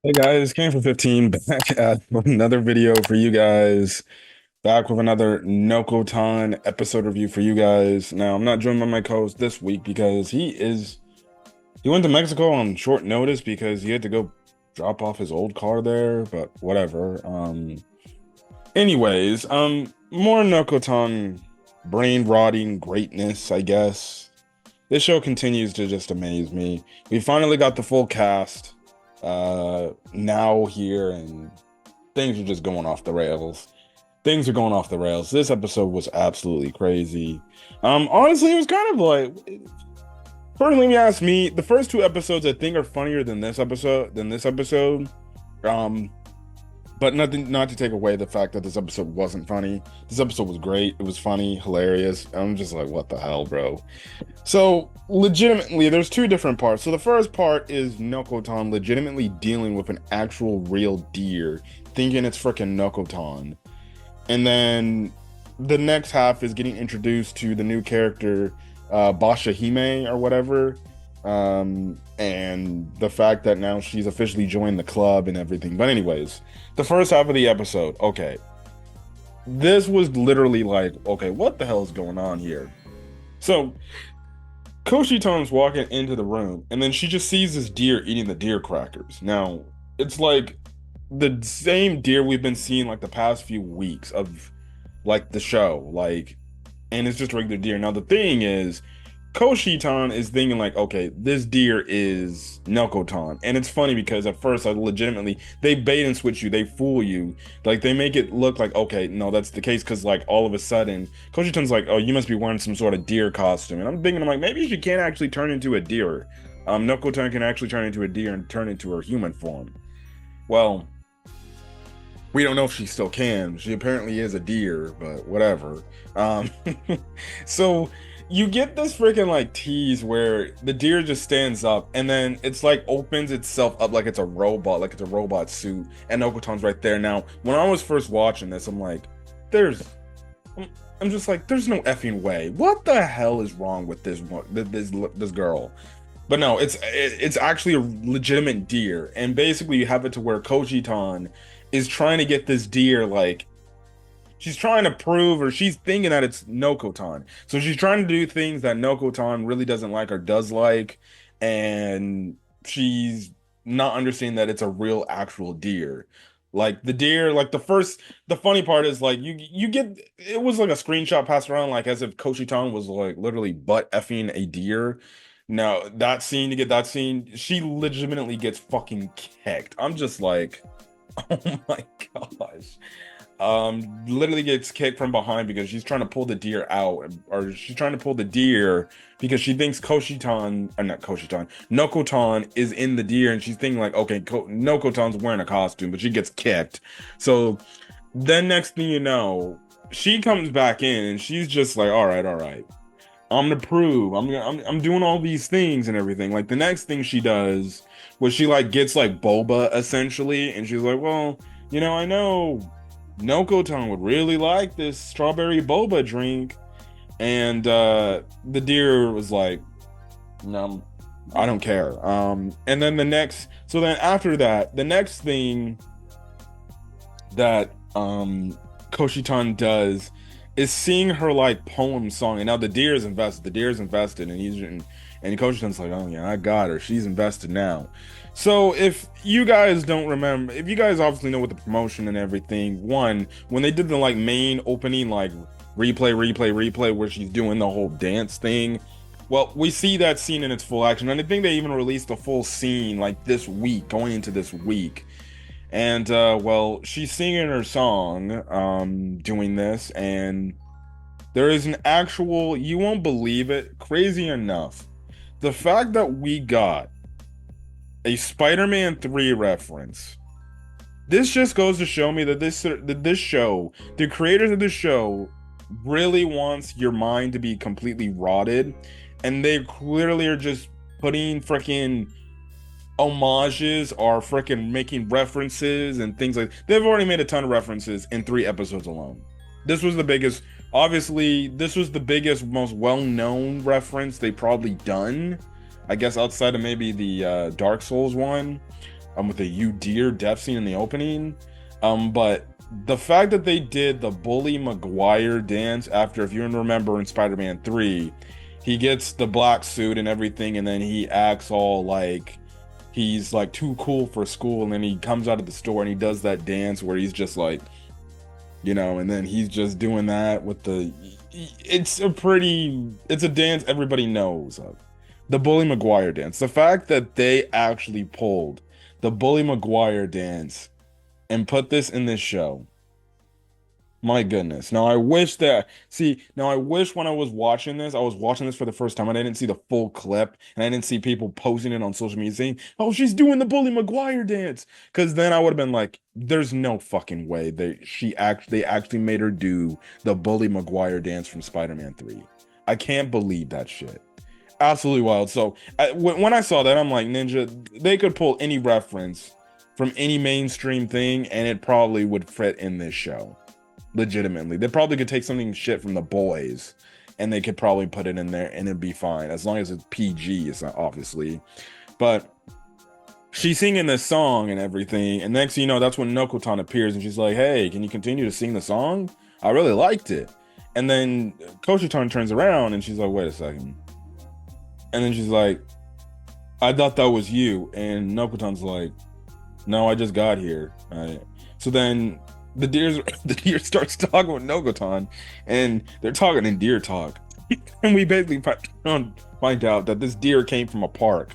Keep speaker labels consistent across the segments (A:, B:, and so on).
A: Hey guys, came for 15 back at another video for you guys. Back with another Nokotan episode review for you guys. Now, I'm not joined by my co-host this week because he went to Mexico on short notice because he had to go drop off his old car there, but whatever. More Nokotan brain rotting greatness, I guess. This show continues to just amaze me. We finally got the full cast now here, and things are just going off the rails. Things are going off the rails. This episode was absolutely crazy. Honestly, it was kind of like, personally, if you ask me, the first two episodes I think are funnier than this episode. Um, but nothing, not to take away the fact that this episode wasn't funny. This episode was great. It was funny, hilarious. I'm just like, what the hell, bro? So, legitimately, there's two different parts. So the first part is Nokotan legitimately dealing with an actual real deer, thinking it's freaking Nokotan. And then the next half is getting introduced to the new character, Basha Hime or whatever. And the fact that now she's officially joined the club and everything. But anyways, the first half of the episode, okay. This was literally like, okay, what the hell is going on here? So Koshitan's walking into the room, and then she just sees this deer eating the deer crackers. Now, it's like the same deer we've been seeing like the past few weeks of like the show, like, and it's just regular deer. Now, the thing is, Koshitan is thinking like, okay, this deer is Nokotan. And it's funny because at first I legitimately, they bait and switch you, they fool you. Like they make it look like, okay, no, that's the case, because like all of a sudden, Koshitan's like, oh, you must be wearing some sort of deer costume. And I'm thinking, I'm like, maybe she can't actually turn into a deer. Nokotan can actually turn into a deer and turn into her human form. Well, we don't know if she still can. She apparently is a deer, but whatever. Um, so you get this freaking like tease where the deer just stands up and then it's like opens itself up like it's a robot, like it's a robot suit, and Okoton's right there. Now, when I was first watching this, I'm like, there's, I'm just like, there's no effing way. What the hell is wrong with this girl? But no, it's actually a legitimate deer, and basically you have it to where Koshitan is trying to get this deer like she's trying to prove, or she's thinking that it's Nokotan. So she's trying to do things that Nokotan really doesn't like or does like, and she's not understanding that it's a real actual deer. Like the deer, like the funny part is like you get, it was like a screenshot passed around like as if Koshitan was like literally butt effing a deer. Now that scene, to get that scene, she legitimately gets fucking kicked. I'm just like, oh my gosh. Literally gets kicked from behind because she's trying to pull the deer out, or she's trying to pull the deer because she thinks Koshitan, or not Koshitan, Nokotan is in the deer, and she's thinking like, okay, Nokotan's wearing a costume, but she gets kicked. So then next thing you know, she comes back in and she's just like, all right, I'm gonna prove, I'm doing all these things and everything. Like the next thing she does was she like gets like boba essentially, and she's like, well, I know Nokotan would really like this strawberry boba drink. And the deer was like, no, I don't care. And then after that, the next thing that Koshitan does is sing her like poem song. And now the deer is invested, and Koshitan's like, oh yeah, I got her. She's invested now. So if you guys don't remember, if you guys obviously know with the promotion and everything, one, when they did the like main opening, like replay, where she's doing the whole dance thing, well, we see that scene in its full action. And I think they even released the full scene like this week, going into this week. And well, she's singing her song, doing this, and there is an actual, you won't believe it, crazy enough, the fact that we got a Spider-Man 3 reference. This just goes to show me that this show, the creators of this show, really wants your mind to be completely rotted, and they clearly are just putting freaking homages or freaking making references and things like. They've already made a ton of references in 3 episodes alone. This was the biggest, obviously, this was the biggest, most well-known reference they probably done, I guess, outside of maybe the Dark Souls one. with the "You Deer" death scene in the opening. But the fact that they did the Bully Maguire dance after, if you remember in Spider-Man 3, he gets the black suit and everything, and then he acts all like he's like too cool for school, and then he comes out of the store and he does that dance where he's just like, and then he's just doing that with it's a dance everybody knows of. The Bully Maguire dance. The fact that they actually pulled the Bully Maguire dance and put this in this show. My goodness. Now I wish when I was watching this, I was watching this for the first time and I didn't see the full clip and I didn't see people posting it on social media saying, "Oh, she's doing the Bully Maguire dance." Because then I would have been like, there's no fucking way they actually made her do the Bully Maguire dance from Spider-Man 3. I can't believe that shit. Absolutely wild. So when I saw that, I'm like, Ninja, they could pull any reference from any mainstream thing and it probably would fit in this show. Legitimately, they probably could take something shit from The Boys and they could probably put it in there and it'd be fine, as long as it's PG. It's not, obviously, but she's singing this song and everything, and next thing you know, that's when Nokotan appears and she's like, "Hey, can you continue to sing the song? I really liked it." And then Koshitan turns around and she's like, "Wait a second," and then she's like, "I thought that was you," and Nokotan's like, "No, I just got here." So then the deer starts talking with Nokotan, and they're talking in deer talk. And we basically find out that this deer came from a park,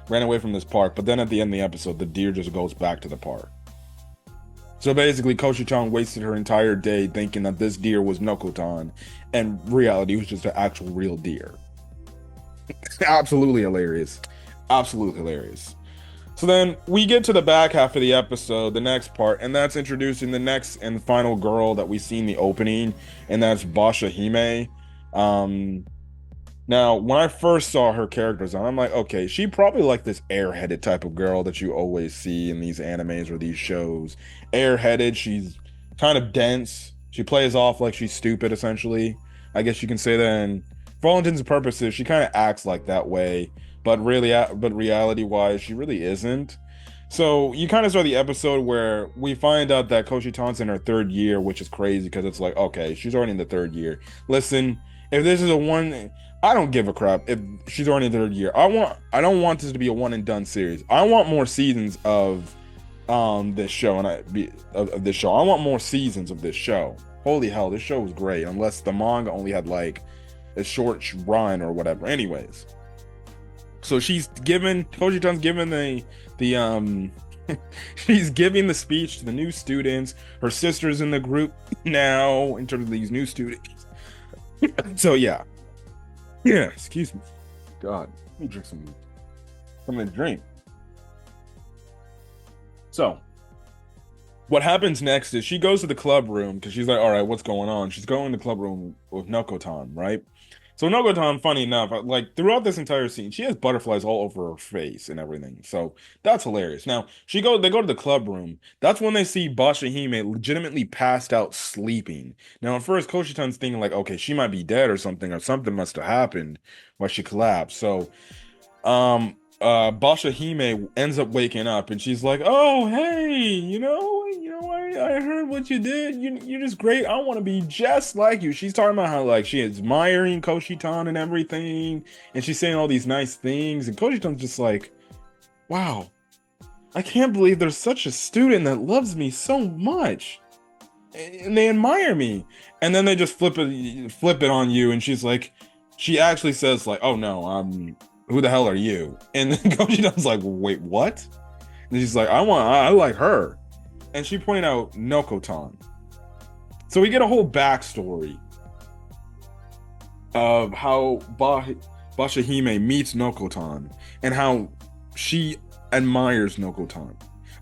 A: ran away from this park, but then at the end of the episode, the deer just goes back to the park. So basically, Koshitan wasted her entire day thinking that this deer was Nokotan, and reality was just an actual real deer. Absolutely hilarious. Absolutely hilarious. So then we get to the back half of the episode, the next part, and that's introducing the next and final girl that we see in the opening, and that's Basha Hime. Now, when I first saw her character design, I'm like, okay, she probably like this airheaded type of girl that you always see in these animes or these shows. Airheaded, she's kind of dense. She plays off like she's stupid, essentially. I guess you can say that, and for all intents and purposes, she kind of acts like that way. But reality-wise, she really isn't. So you kind of saw the episode where we find out that Koshitan's in her third year, which is crazy because it's like, okay, she's already in the third year. Listen, if this is I don't give a crap if she's already in the third year. I don't want this to be a one and done series. I want more seasons of this show, of this show. I want more seasons of this show. Holy hell, this show was great. Unless the manga only had like a short run or whatever. Anyways. So Koshitan's given the she's giving the speech to the new students. Her sister's in the group now in terms of these new students. So yeah, excuse me. God, let me drink something to drink. So what happens next is she goes to the club room because she's like, all right, what's going on? She's going to the club room with Nokotan, right? So Nokotan, funny enough, like throughout this entire scene, she has butterflies all over her face and everything. So that's hilarious. Now they go to the club room. That's when they see Basha Hime legitimately passed out sleeping. Now at first, Koshitan's thinking like, okay, she might be dead or something must have happened while she collapsed. So, Basha Hime ends up waking up and she's like, "Oh, hey, I heard what you did. You're just great. I want to be just like you." She's talking about how like she is admiring Koshitan and everything, and she's saying all these nice things, and Koshitan's just like, "Wow, I can't believe there's such a student that loves me so much, and they admire me." And then they just flip it on you, and she's like, she actually says like, "Oh no, who the hell are you?" And then Koshitan's like, "Wait, what?" And she's like, I like her." And she pointed out Nokotan. So we get a whole backstory of how Basha Hime meets Nokotan and how she admires Nokotan.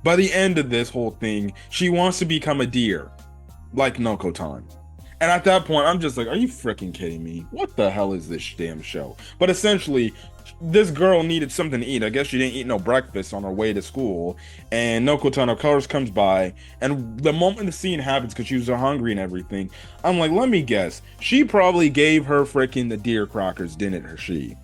A: By the end of this whole thing, she wants to become a deer like Nokotan. And at that point, I'm just like, are you freaking kidding me? What the hell is this damn show? But essentially, this girl needed something to eat. I guess she didn't eat no breakfast on her way to school. And Nokotan, of course, comes by. And the moment the scene happens, because she was so hungry and everything, I'm like, let me guess. She probably gave her freaking the deer crackers, didn't she?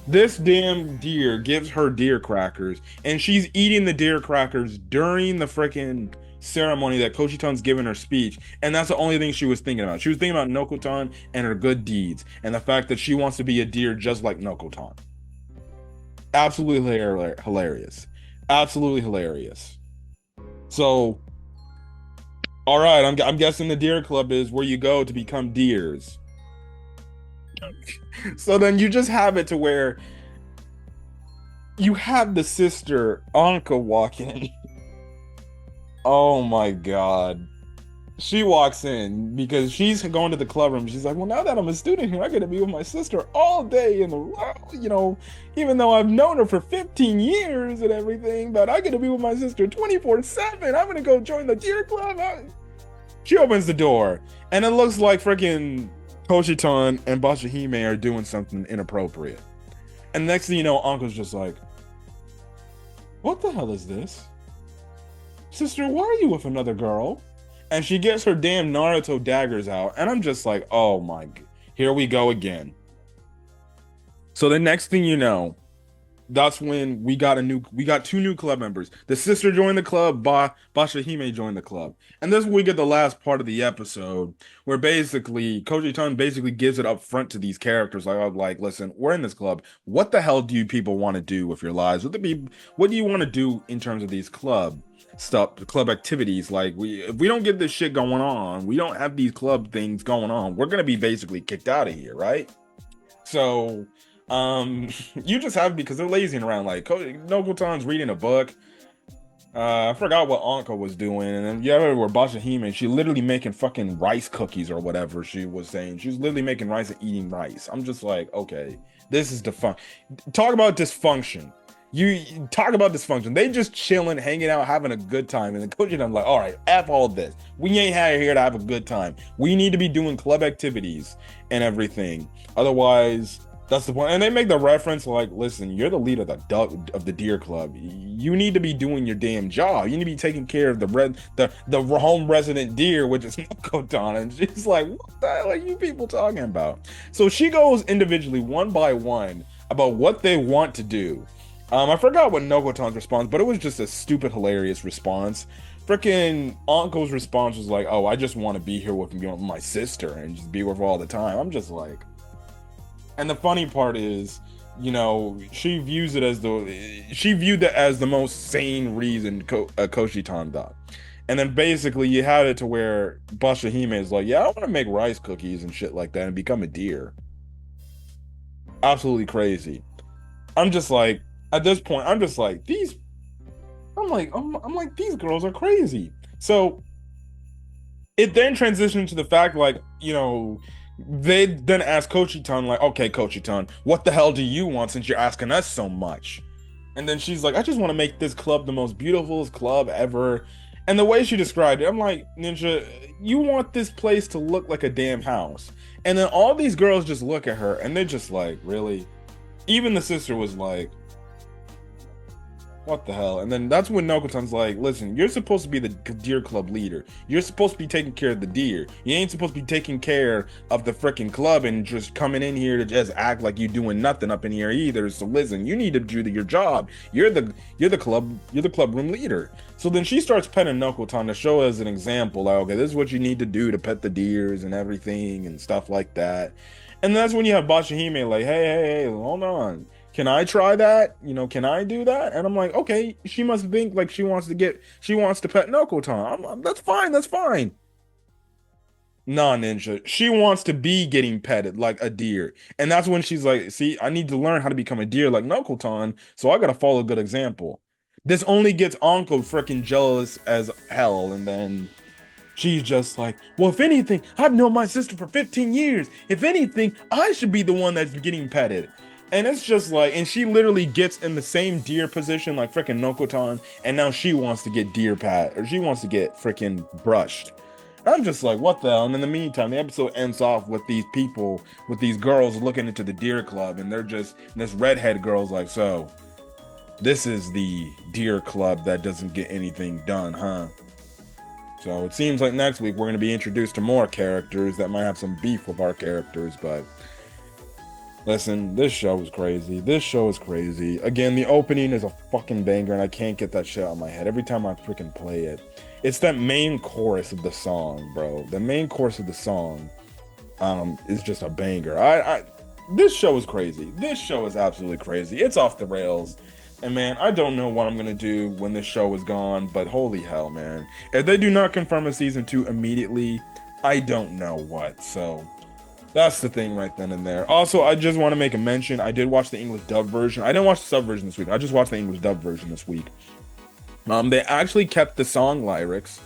A: This damn deer gives her deer crackers, and she's eating the deer crackers during the freaking ceremony that Koshitan's giving her speech, and that's the only thing she was thinking about. She was thinking about Nokotan and her good deeds, and the fact that she wants to be a deer just like Nokotan. Absolutely hilarious. Absolutely hilarious. So, all right, I'm guessing the deer club is where you go to become deers. So then you just have it to where you have the sister Anka walk in. Oh my God. She walks in because she's going to the club room. She's like, well, now that I'm a student here, I get to be with my sister all day in the world, even though I've known her for 15 years and everything, but I get to be with my sister 24/7. I'm gonna go join the deer club. She opens the door, and it looks like freaking Koshitan and Bashahime are doing something inappropriate. And next thing you know, Uncle's just like, what the hell is this? Sister, why are you with another girl? And she gets her damn Naruto daggers out, and I'm just like, oh my, here we go again. So the next thing you know, that's when we got two new club members. The sister joined the club, Bashahime joined the club. And this is where we get the last part of the episode, where basically Koji-tan basically gives it up front to these characters. Like, listen, we're in this club. What the hell do you people want to do with your lives? What do you want to do in terms of these club activities? Like, if we don't get this shit going on, we don't have these club things going on, we're gonna be basically kicked out of here, right? So you just have, because they're lazing around. Like, Nokotan's reading a book. I forgot what Anka was doing, and then where Bashahime, she literally making fucking rice cookies or whatever she was saying. She was literally making rice and eating rice. I'm just like, okay, this is talk about dysfunction. You talk about dysfunction. They just chilling, hanging out, having a good time, and the coach and I'm like, all right, F all this. We ain't here to have a good time. We need to be doing club activities and everything. Otherwise, that's the point. And they make the reference like, listen, you're the leader of the Deer Club. You need to be doing your damn job. You need to be taking care of the home resident deer, which is Nokotan. And she's like, what the hell are you people talking about? So she goes individually, one by one, about what they want to do. I forgot what Nokotan's response, but it was just a stupid, hilarious response. Freaking Uncle's response was like, oh, I just want to be here with my sister and just be with her all the time. I'm just like, and the funny part is, she viewed that as the most sane reason Koshitan thought. And then basically you had it to where Bashahime is like, yeah, I want to make rice cookies and shit like that and become a deer. Absolutely crazy. I'm just like, at this point, I'm just like, these girls are crazy. So it then transitioned to the fact, like, they then ask Koshitan, like, okay, Koshitan, what the hell do you want since you're asking us so much? And then she's like, I just want to make this club the most beautiful club ever. And the way she described it, I'm like, Ninja, you want this place to look like a damn house. And then all these girls just look at her and they're just like, really? Even the sister was like, what the hell? And then that's when Nokotan's like, listen, you're supposed to be the deer club leader. You're supposed to be taking care of the deer. You ain't supposed to be taking care of the freaking club and just coming in here to just act like you're doing nothing up in here either. So listen, you need to do your job. You're the club room leader. So then she starts petting Nokotan to show as an example, like, okay, this is what you need to do to pet the deers and everything and stuff like that. And that's when you have Bashahime like, hey, hold on. Can I try that? Can I do that? And I'm like, okay, she must think like she wants to pet Nokotan. That's fine. Nah, Ninja. She wants to be getting petted like a deer. And that's when she's like, see, I need to learn how to become a deer like Nokotan, so I gotta follow a good example. This only gets Anko freaking jealous as hell, and then she's just like, well, if anything, I've known my sister for 15 years. If anything, I should be the one that's getting petted. And it's just like, and she literally gets in the same deer position like freaking Nokotan, and now she wants to get she wants to get freaking brushed. I'm just like, what the hell? And in the meantime, the episode ends off with these girls looking into the deer club, and this redhead girl's like, so this is the deer club that doesn't get anything done, huh? So it seems like next week we're going to be introduced to more characters that might have some beef with our characters, but Listen, this show is crazy. This show is crazy. Again, the opening is a fucking banger, and I can't get that shit out of my head every time I freaking play it. It's that main chorus of the song, bro. The main chorus of the song, is just a banger. This show is crazy. This show is absolutely crazy. It's off the rails. And man, I don't know what I'm gonna do when this show is gone, but holy hell, man. If they do not confirm a season 2 immediately, I don't know what. So that's the thing right then and there. Also, I just want to make a mention. I did watch the English dub version. I didn't watch the sub version this week. I just watched the English dub version this week. They actually kept the song lyrics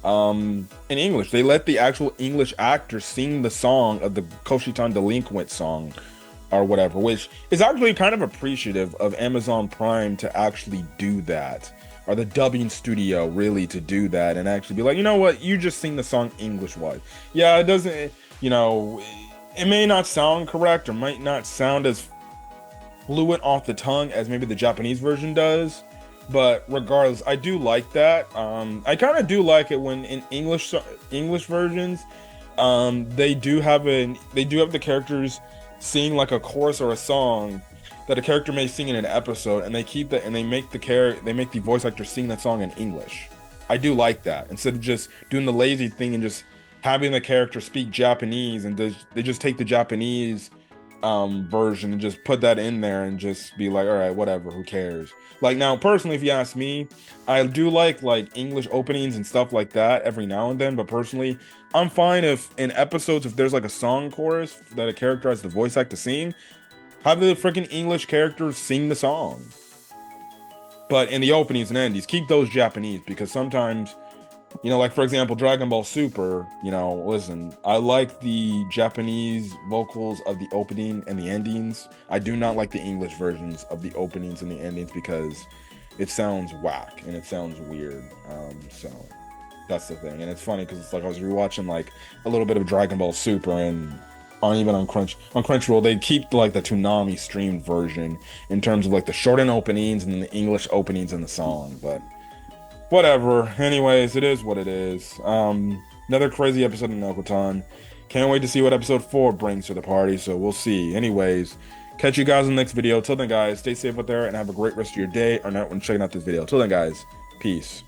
A: in English. They let the actual English actor sing the song of the Koshitan Delinquent song or whatever, which is actually kind of appreciative of Amazon Prime to actually do that, or the dubbing studio really to do that and actually be like, you know what, you just sing the song English-wise. Yeah, it doesn't, you know, it may not sound correct or might not sound as fluent off the tongue as maybe the Japanese version does, but regardless, I do like that. I kind of do like it when in English versions, they do have the characters sing like a chorus or a song that a character may sing in an episode, and they keep that and they make the voice actor sing that song in English. I do like that instead of just doing the lazy thing and just having the character speak Japanese, and they just take the Japanese version and just put that in there and just be like, all right, whatever, who cares? Like, now personally, if you ask me, I do like English openings and stuff like that every now and then, but personally, I'm fine if in episodes, if there's like a song chorus that a character has the voice act to sing, have the freaking English characters sing the song. But in the openings and endings, keep those Japanese, because sometimes, you know, like for example, Dragon Ball Super, you know, listen, I like the Japanese vocals of the opening and the endings. I do not like the English versions of the openings and the endings because it sounds whack and it sounds weird. So that's the thing. And it's funny because it's like I was rewatching like a little bit of Dragon Ball Super, and on Crunchyroll, they keep like the Toonami streamed version in terms of like the shortened openings and then the English openings in the song, but whatever. Anyways, it is what it is. Another crazy episode of Nokotan. Can't wait to see what episode 4 brings to the party, so we'll see. Anyways, catch you guys in the next video. Till then, guys, stay safe out there and have a great rest of your day or night when checking out this video. Till then, guys, peace.